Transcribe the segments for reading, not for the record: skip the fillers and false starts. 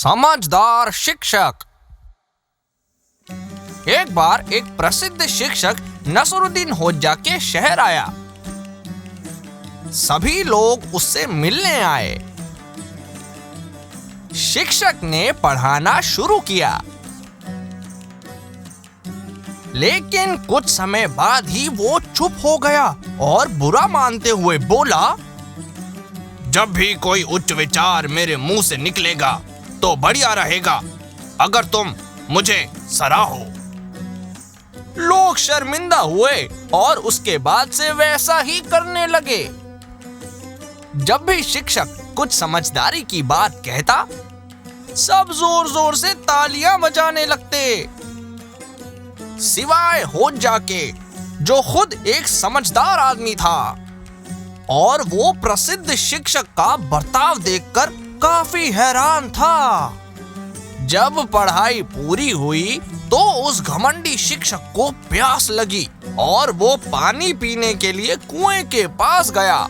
समझदार शिक्षक। एक बार एक प्रसिद्ध शिक्षक नसरुद्दीन होज्जा के शहर आया। सभी लोग उससे मिलने आए। शिक्षक ने पढ़ाना शुरू किया, लेकिन कुछ समय बाद ही वो चुप हो गया और बुरा मानते हुए बोला, जब भी कोई उच्च विचार मेरे मुंह से निकलेगा तो बढ़िया रहेगा अगर तुम मुझे सराहो। लोग शर्मिंदा हुए और उसके बाद से वैसा ही करने लगे। जब भी शिक्षक कुछ समझदारी की बात कहता, सब जोर जोर से तालियां बजाने लगते, सिवाय होज्जा के, जो खुद एक समझदार आदमी था और वो प्रसिद्ध शिक्षक का बर्ताव देखकर काफी हैरान था। जब पढ़ाई पूरी हुई तो उस घमंडी शिक्षक को प्यास लगी और वो पानी पीने के लिए कुएं के पास गया,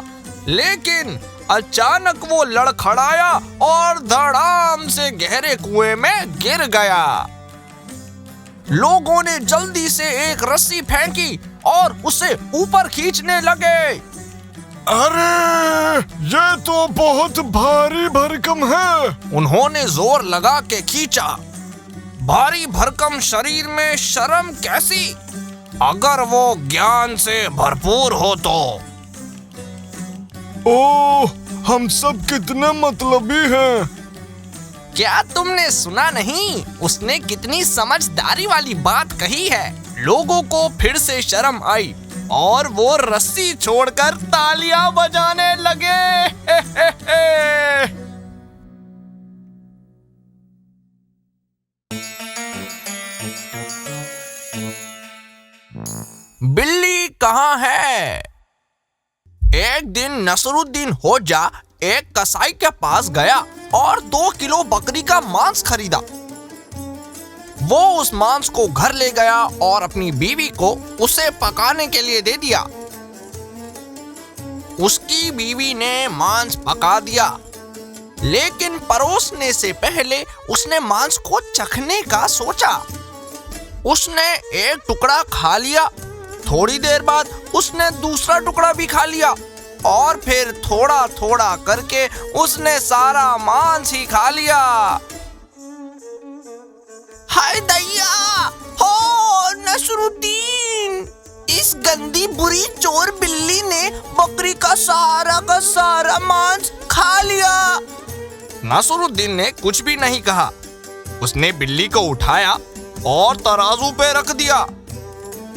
लेकिन अचानक वो लड़खड़ाया और धड़ाम से गहरे कुएं में गिर गया। लोगों ने जल्दी से एक रस्सी फेंकी और उसे ऊपर खींचने लगे। अरे, ये तो बहुत भारी भरकम है। उन्होंने जोर लगा के खींचा। भारी भरकम शरीर में शर्म कैसी, अगर वो ज्ञान से भरपूर हो तो। ओह, हम सब कितने मतलबी हैं। क्या तुमने सुना नहीं? उसने कितनी समझदारी वाली बात कही है। लोगों को फिर से शर्म आई और वो रस्सी छोड़कर तालियां बजाने लगे। बिल्ली कहाँ है? एक दिन नसरुद्दीन होज्जा एक कसाई के पास गया और 2 किलो बकरी का मांस खरीदा। वो उस मांस को घर ले गया और अपनी बीवी को उसे पकाने के लिए दे दिया। उसकी बीवी ने मांस पका दिया, लेकिन परोसने से पहले उसने मांस को चखने का सोचा। उसने एक टुकड़ा खा लिया, थोड़ी देर बाद उसने दूसरा टुकड़ा भी खा लिया और फिर थोड़ा थोड़ा करके उसने सारा मांस ही खा लिया। हाय दैया! हो नसरुद्दीन! इस गंदी बुरी चोर बिल्ली ने बकरी का सारा मांस खा लिया। नसरुद्दीन ने कुछ भी नहीं कहा। उसने बिल्ली को उठाया और तराजू पे रख दिया।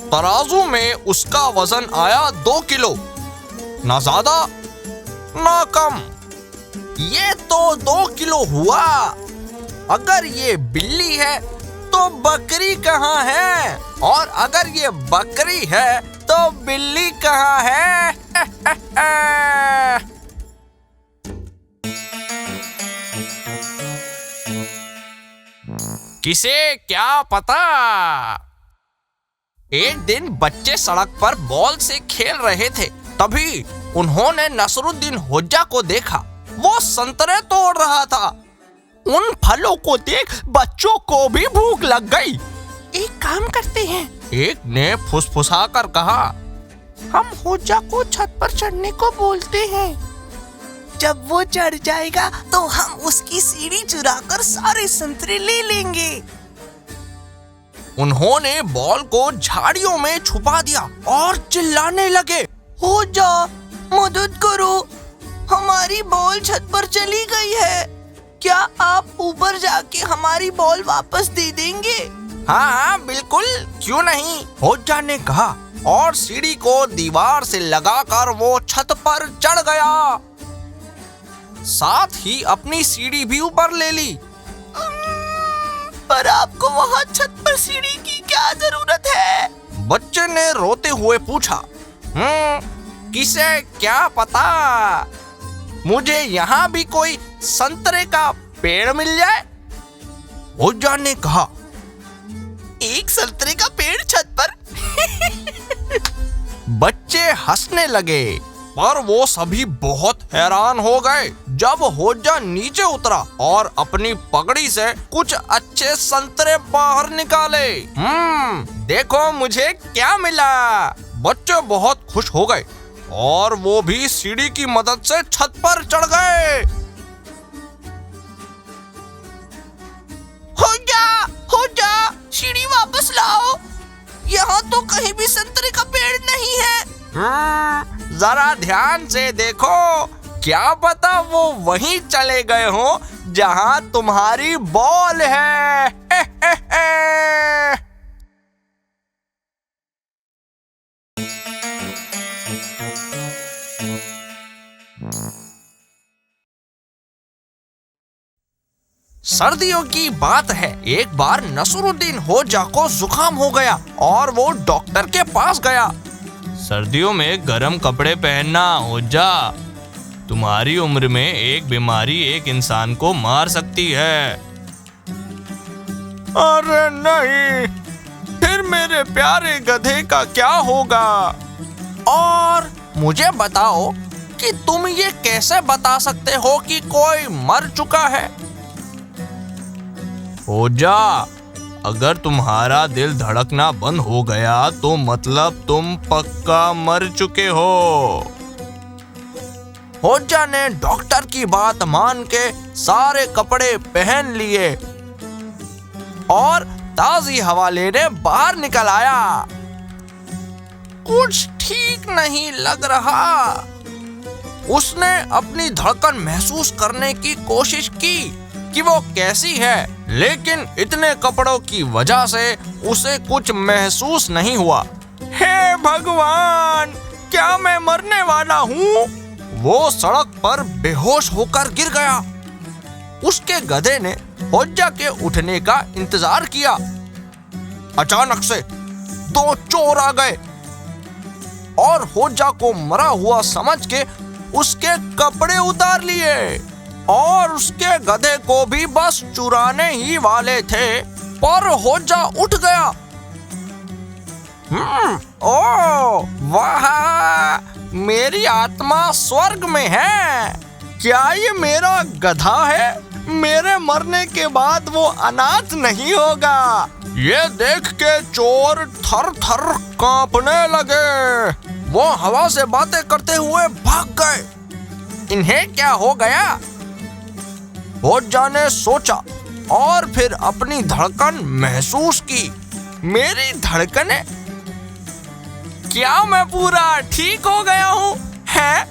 तराजू में उसका वजन आया 2 किलो, ना ज्यादा ना कम। ये तो 2 किलो हुआ। अगर ये बिल्ली है तो बकरी कहाँ है? और अगर ये बकरी है तो बिल्ली कहाँ है? किसे क्या पता? एक दिन बच्चे सड़क पर बॉल से खेल रहे थे। तभी उन्होंने नसरुद्दीन होज्जा को देखा। वो संतरे तोड़ रहा था। उन फलों को देख बच्चों को भी भूख लग गई। एक काम करते हैं, एक ने फुसफुसाकर कहा, हम होज्जा को छत पर चढ़ने को बोलते हैं। जब वो चढ़ जाएगा तो हम उसकी सीढ़ी चुराकर सारे संतरे ले लेंगे। उन्होंने बॉल को झाड़ियों में छुपा दिया और चिल्लाने लगे, होज्जा मदद करो, हमारी बॉल छत पर चली गई है। क्या आप ऊपर जाके हमारी बॉल वापस दे देंगे? हाँ बिल्कुल, क्यों नहीं, होज्जा ने कहा और सीढ़ी को दीवार से लगाकर वो छत पर चढ़ गया। साथ ही अपनी सीढ़ी भी ऊपर ले ली। पर आपको वहाँ छत पर सीढ़ी की क्या जरूरत है? बच्चे ने रोते हुए पूछा। किसे क्या पता, मुझे यहाँ भी कोई संतरे का पेड़ मिल जाए। होज्जा ने कहा, एक संतरे का पेड़ छत पर? बच्चे हंसने लगे। पर वो सभी बहुत हैरान हो गए जब होज्जा नीचे उतरा और अपनी पगड़ी से कुछ अच्छे संतरे बाहर निकाले। देखो मुझे क्या मिला। बच्चे बहुत खुश हो गए और वो भी सीढ़ी की मदद से छत पर चढ़ गए। होज्जा, सीढ़ी वापस लाओ। यहाँ तो कहीं भी संतरे का पेड़ नहीं है। जरा ध्यान से देखो, क्या पता वो वहीं चले गए हो जहाँ तुम्हारी बॉल है। सर्दियों की बात है, एक बार नसरुद्दीन होज्जा को जुकाम हो गया और वो डॉक्टर के पास गया। सर्दियों में गर्म कपड़े पहनना होज्जा, तुम्हारी उम्र में एक बीमारी एक इंसान को मार सकती है। अरे नहीं, फिर मेरे प्यारे गधे का क्या होगा? और मुझे बताओ कि तुम ये कैसे बता सकते हो कि कोई मर चुका है? होज्जा, अगर तुम्हारा दिल धड़कना बंद हो गया तो मतलब तुम पक्का मर चुके हो। होज्जा ने डॉक्टर की बात मान के सारे कपड़े पहन लिए और ताजी हवा लेने बाहर निकल आया। कुछ ठीक नहीं लग रहा। उसने अपनी धड़कन महसूस करने की कोशिश की कि वो कैसी है, लेकिन इतने कपड़ों की वजह से उसे कुछ महसूस नहीं हुआ। हे भगवान, क्या मैं मरने वाला हूँ? वो सड़क पर बेहोश होकर गिर गया। उसके गधे ने होज्जा के उठने का इंतजार किया। अचानक से दो चोर आ गए और होज्जा को मरा हुआ समझ के उसके कपड़े उतार लिए और उसके गधे को भी बस चुराने ही वाले थे, पर होज्जा उठ गया। ओ वाह, मेरी आत्मा स्वर्ग में है। क्या ये मेरा गधा है? मेरे मरने के बाद वो अनाथ नहीं होगा। ये देख के चोर थर थर कांपने लगे। वो हवा से बातें करते हुए भाग गए। इन्हें क्या हो गया? होज्जा ने सोचा और फिर अपनी धड़कन महसूस की। मेरी धड़कनें? क्या मैं पूरा ठीक हो गया हूँ? है?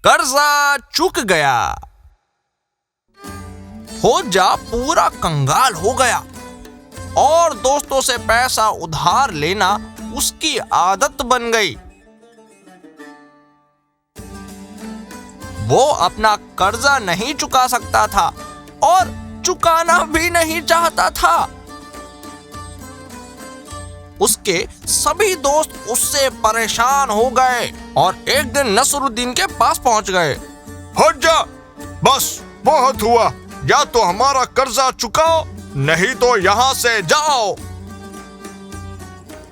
कर्जा चुक गया। होज्जा पूरा कंगाल हो गया और दोस्तों से पैसा उधार लेना उसकी आदत बन गई। वो अपना कर्जा नहीं चुका सकता था और चुकाना भी नहीं चाहता था। उसके सभी दोस्त उससे परेशान हो गए और एक दिन नसरुद्दीन के पास पहुंच गए। होज्जा, बस बहुत हुआ। या तो हमारा कर्जा चुकाओ, नहीं तो यहाँ से जाओ।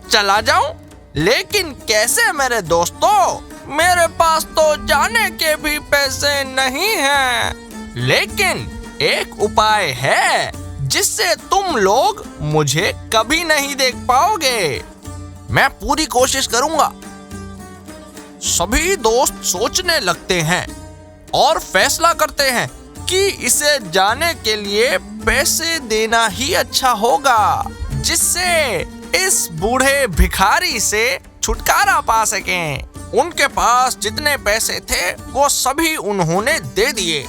चला जाऊं? लेकिन कैसे मेरे दोस्तों? मेरे पास तो जाने के भी पैसे नहीं हैं। लेकिन एक उपाय है जिससे तुम लोग मुझे कभी नहीं देख पाओगे। मैं पूरी कोशिश करूंगा। सभी दोस्त सोचने लगते हैं और फैसला करते हैं कि इसे जाने के लिए पैसे देना ही अच्छा होगा, जिससे इस बूढ़े भिखारी से छुटकारा पा सकें। उनके पास जितने पैसे थे वो सभी उन्होंने दे दिए।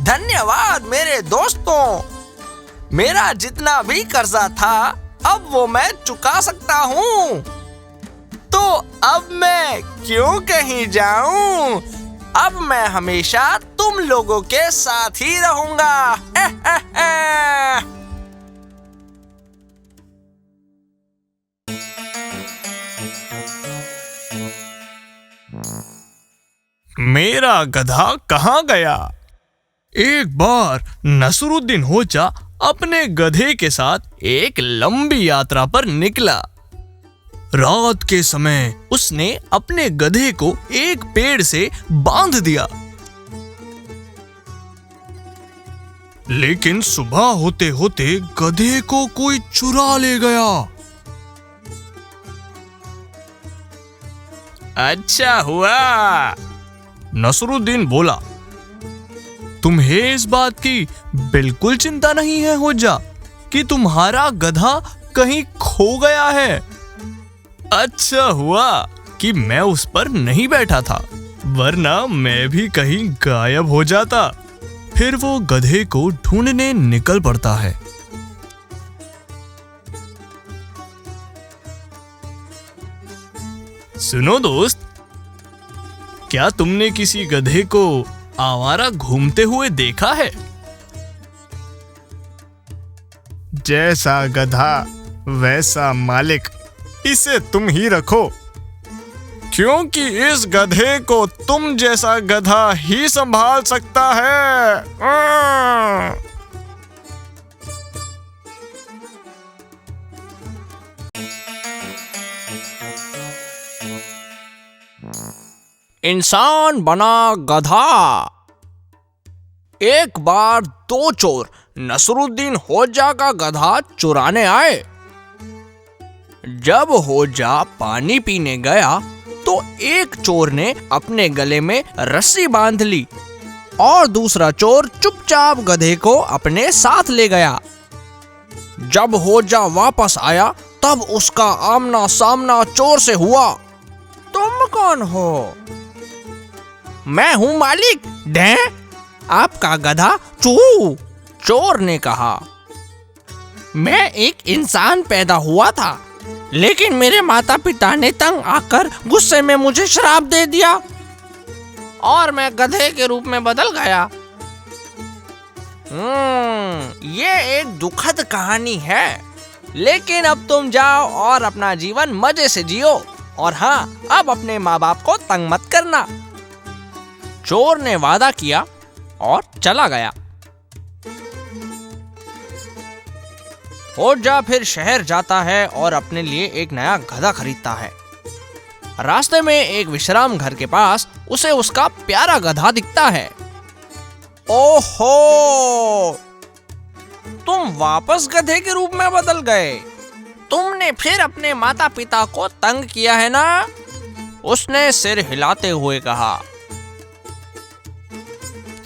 धन्यवाद मेरे दोस्तों, मेरा जितना भी कर्जा था अब वो मैं चुका सकता हूँ। तो अब मैं क्यों कहीं जाऊं? अब मैं हमेशा तुम लोगों के साथ ही रहूंगा। मेरा गधा कहाँ गया? एक बार नसरुद्दीन होजा अपने गधे के साथ एक लंबी यात्रा पर निकला। रात के समय उसने अपने गधे को एक पेड़ से बांध दिया, लेकिन सुबह होते होते गधे को कोई चुरा ले गया। अच्छा हुआ, नसरुद्दीन बोला, तुम्हें इस बात की बिल्कुल चिंता नहीं है होजा कि तुम्हारा गधा कहीं खो गया है। अच्छा हुआ कि मैं उस पर नहीं बैठा था, वरना मैं भी कहीं गायब हो जाता। फिर वो गधे को ढूंढने निकल पड़ता है। सुनो दोस्त, क्या तुमने किसी गधे को आवारा घूमते हुए देखा है? जैसा गधा वैसा मालिक, इसे तुम ही रखो, क्योंकि इस गधे को तुम जैसा गधा ही संभाल सकता है। इंसान बना गधा। एक बार दो चोर नसरुद्दीन होजा का गधा चुराने आए। जब होजा पानी पीने गया तो एक चोर ने अपने गले में रस्सी बांध ली और दूसरा चोर चुपचाप गधे को अपने साथ ले गया। जब होजा वापस आया तब उसका आमना सामना चोर से हुआ। तुम कौन हो? मैं हूं मालिक। डे, आपका गधा चू। चोर ने कहा, मैं एक इंसान पैदा हुआ था, लेकिन मेरे माता पिता ने तंग आकर गुस्से में मुझे श्राप दे दिया और मैं गधे के रूप में बदल गया। ये एक दुखद कहानी है, लेकिन अब तुम जाओ और अपना जीवन मजे से जियो, और हाँ, अब अपने माँ बाप को तंग मत करना। चोर ने वादा किया और चला गया। होजा फिर शहर जाता है और अपने लिए एक नया गधा खरीदता है। रास्ते में एक विश्राम घर के पास उसे उसका प्यारा गधा दिखता है। ओहो, तुम वापस गधे के रूप में बदल गए। तुमने फिर अपने माता पिता को तंग किया है ना? उसने सिर हिलाते हुए कहा।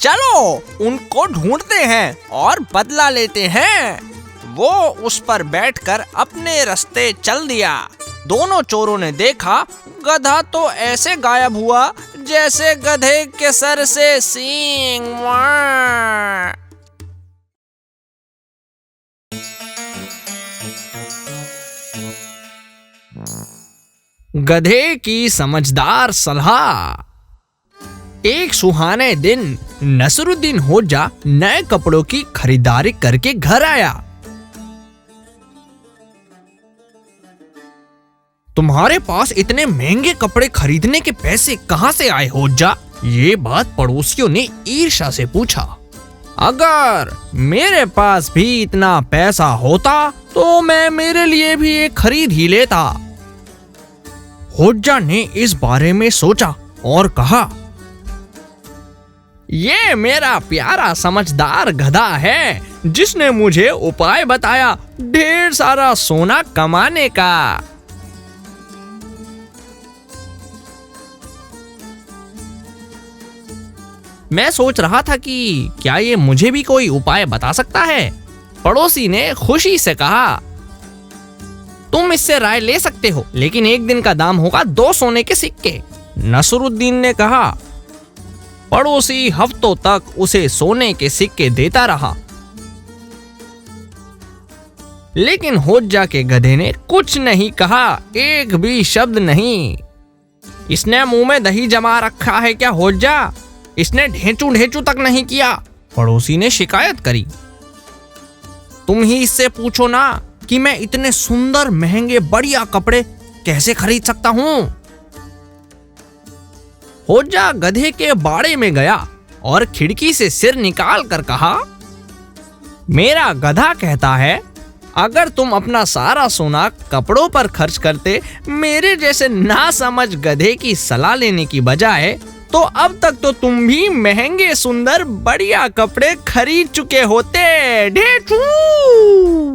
चलो उनको ढूंढते हैं और बदला लेते हैं। वो उस पर बैठकर अपने रास्ते चल दिया। दोनों चोरों ने देखा गधा तो ऐसे गायब हुआ जैसे गधे के सर से सींग। गधे की समझदार सलाह। एक सुहाने दिन नसरुद्दीन होजा नए कपड़ों की खरीदारी करके घर आया। तुम्हारे पास इतने महंगे कपड़े खरीदने के पैसे कहां से आए होजा? ये बात पड़ोसियों ने ईर्ष्या से पूछा। अगर मेरे पास भी इतना पैसा होता तो मैं मेरे लिए भी एक खरीद ही लेता। होजा ने इस बारे में सोचा और कहा, ये मेरा प्यारा समझदार गधा है जिसने मुझे उपाय बताया ढेर सारा सोना कमाने का। मैं सोच रहा था कि क्या ये मुझे भी कोई उपाय बता सकता है। पड़ोसी ने खुशी से कहा, तुम इससे राय ले सकते हो, लेकिन एक दिन का दाम होगा 2 सोने के सिक्के। नसरुद्दीन ने कहा। पड़ोसी हफ्तों तक उसे सोने के सिक्के देता रहा, लेकिन होजा के गधे ने कुछ नहीं कहा, एक भी शब्द नहीं। इसने मुंह में दही जमा रखा है क्या होजा? इसने ढेंचू ढेंचू तक नहीं किया। पड़ोसी ने शिकायत करी। तुम ही इससे पूछो ना कि मैं इतने सुंदर महंगे बढ़िया कपड़े कैसे खरीद सकता हूं। होजा गधे के बाड़े में गया और खिड़की से सिर निकाल कर कहा, मेरा गधा कहता है, अगर तुम अपना सारा सोना कपड़ों पर खर्च करते मेरे जैसे नासमझ गधे की सलाह लेने की बजाय, तो अब तक तो तुम भी महंगे सुंदर बढ़िया कपड़े खरीद चुके होते। ढेचू।